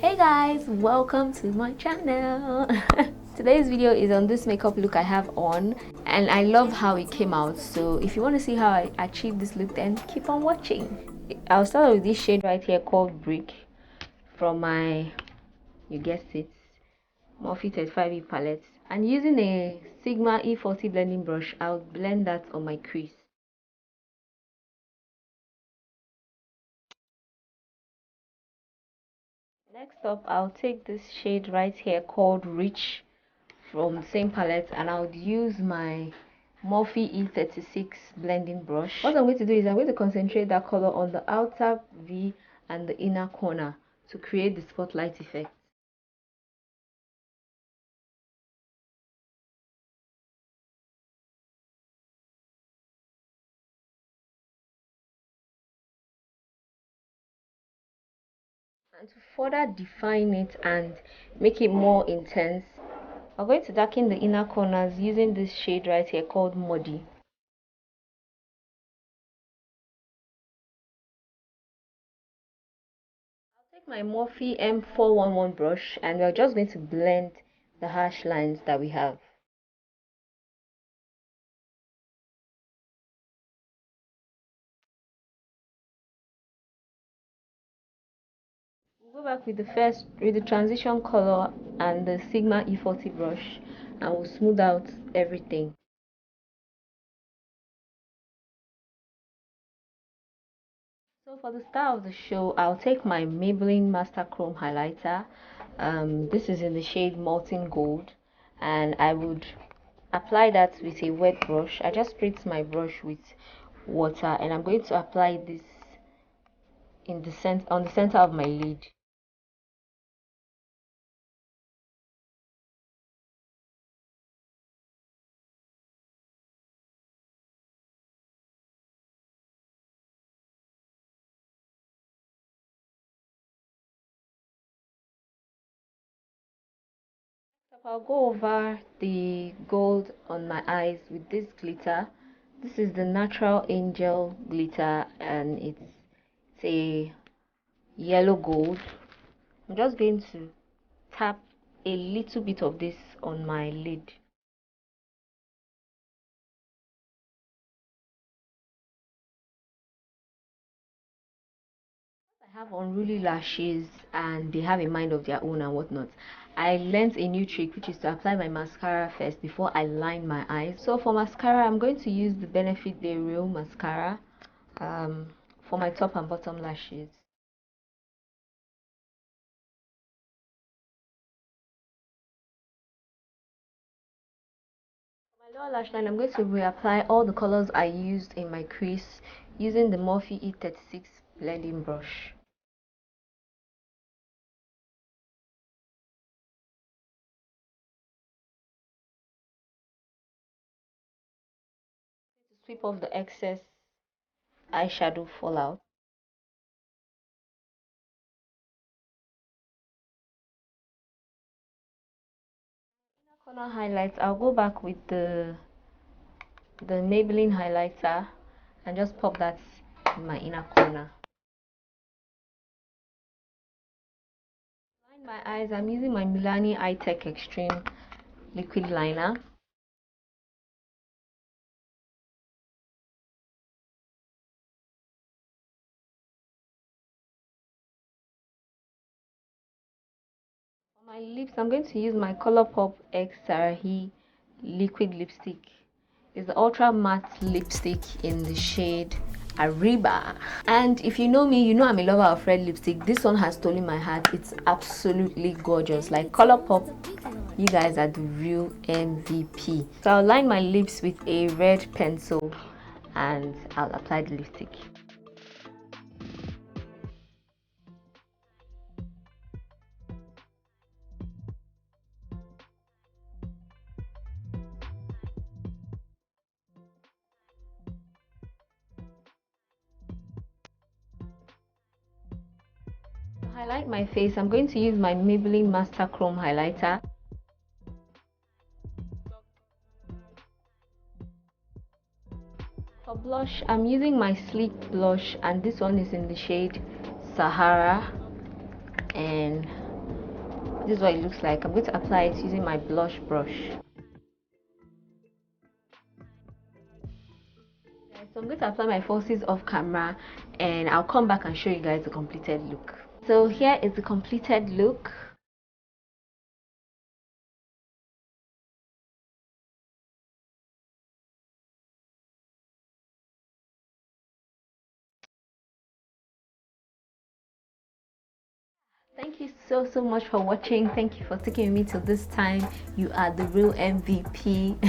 Hey guys, welcome to my channel. Today's video is on this makeup look I have on, and I love how it came out. So if you want to see how I achieved this look, then keep on watching. I'll start with this shade right here called Brick from my, you guessed it, Morphe 35E palette. And using a Sigma E40 blending brush, I'll blend that on my crease. Next up, I'll take this shade right here called Rich from the same palette, and I would use my Morphe E36 blending brush. What I'm going to do is I'm going to concentrate that color on the outer V and the inner corner to create the spotlight effect. And to further define it and make it more intense, I'm going to darken the inner corners using this shade right here called Muddy. I'll take my Morphe M411 brush and we're just going to blend the harsh lines that we have. We'll go back with the transition color and the Sigma E40 brush, and we'll smooth out everything. So for the start of the show, I'll take my Maybelline Master Chrome highlighter. This is in the shade Molten Gold, and I would apply that with a wet brush. I just spritz my brush with water, and I'm going to apply this in the on the center of my lid. I'll go over the gold on my eyes with this glitter. This is the Natural Angel glitter, and it's a yellow gold. I'm just going to tap a little bit of this on my lid. I have unruly lashes and they have a mind of their own and whatnot. I learned a new trick, which is to apply my mascara first before I line my eyes. So for mascara, I'm going to use the Benefit the Real mascara for my top and bottom lashes. For my lower lash line, I'm going to reapply all the colors I used in my crease using the Morphe E36 blending brush. To sweep off the excess eyeshadow fallout. Inner corner highlights, I'll go back with the Maybelline highlighter and just pop that in my inner corner. Line my eyes, I'm using my Milani Eye Tech Extreme liquid liner. For my lips, I'm going to use my Colorpop X Sarahi liquid lipstick. It's the ultra matte lipstick in the shade Ariba. And if you know me, you know I'm a lover of red lipstick. This one has stolen my heart. It's absolutely gorgeous. Like Colorpop, you guys are the real MVP. So I'll line my lips with a red pencil and I'll apply the lipstick. To highlight my face, I'm going to use my Maybelline Master Chrome highlighter. For blush, I'm using my Sleek blush, and this one is in the shade Sahara, and This is what it looks like. I'm going to apply it using my blush brush. So I'm going to apply my falsies off camera, and I'll come back and show you guys the completed look. So here is the completed look. Thank you so much for watching. Thank you for sticking with me till this time. You are the real MVP.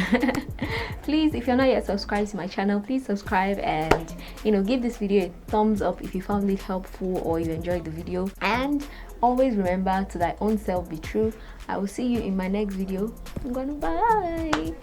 Please, if you're not yet subscribed to my channel, please subscribe, and give this video a thumbs up if you found it helpful or you enjoyed the video. And always remember, to thy own self be true. I will see you in my next video. I'm gonna bye.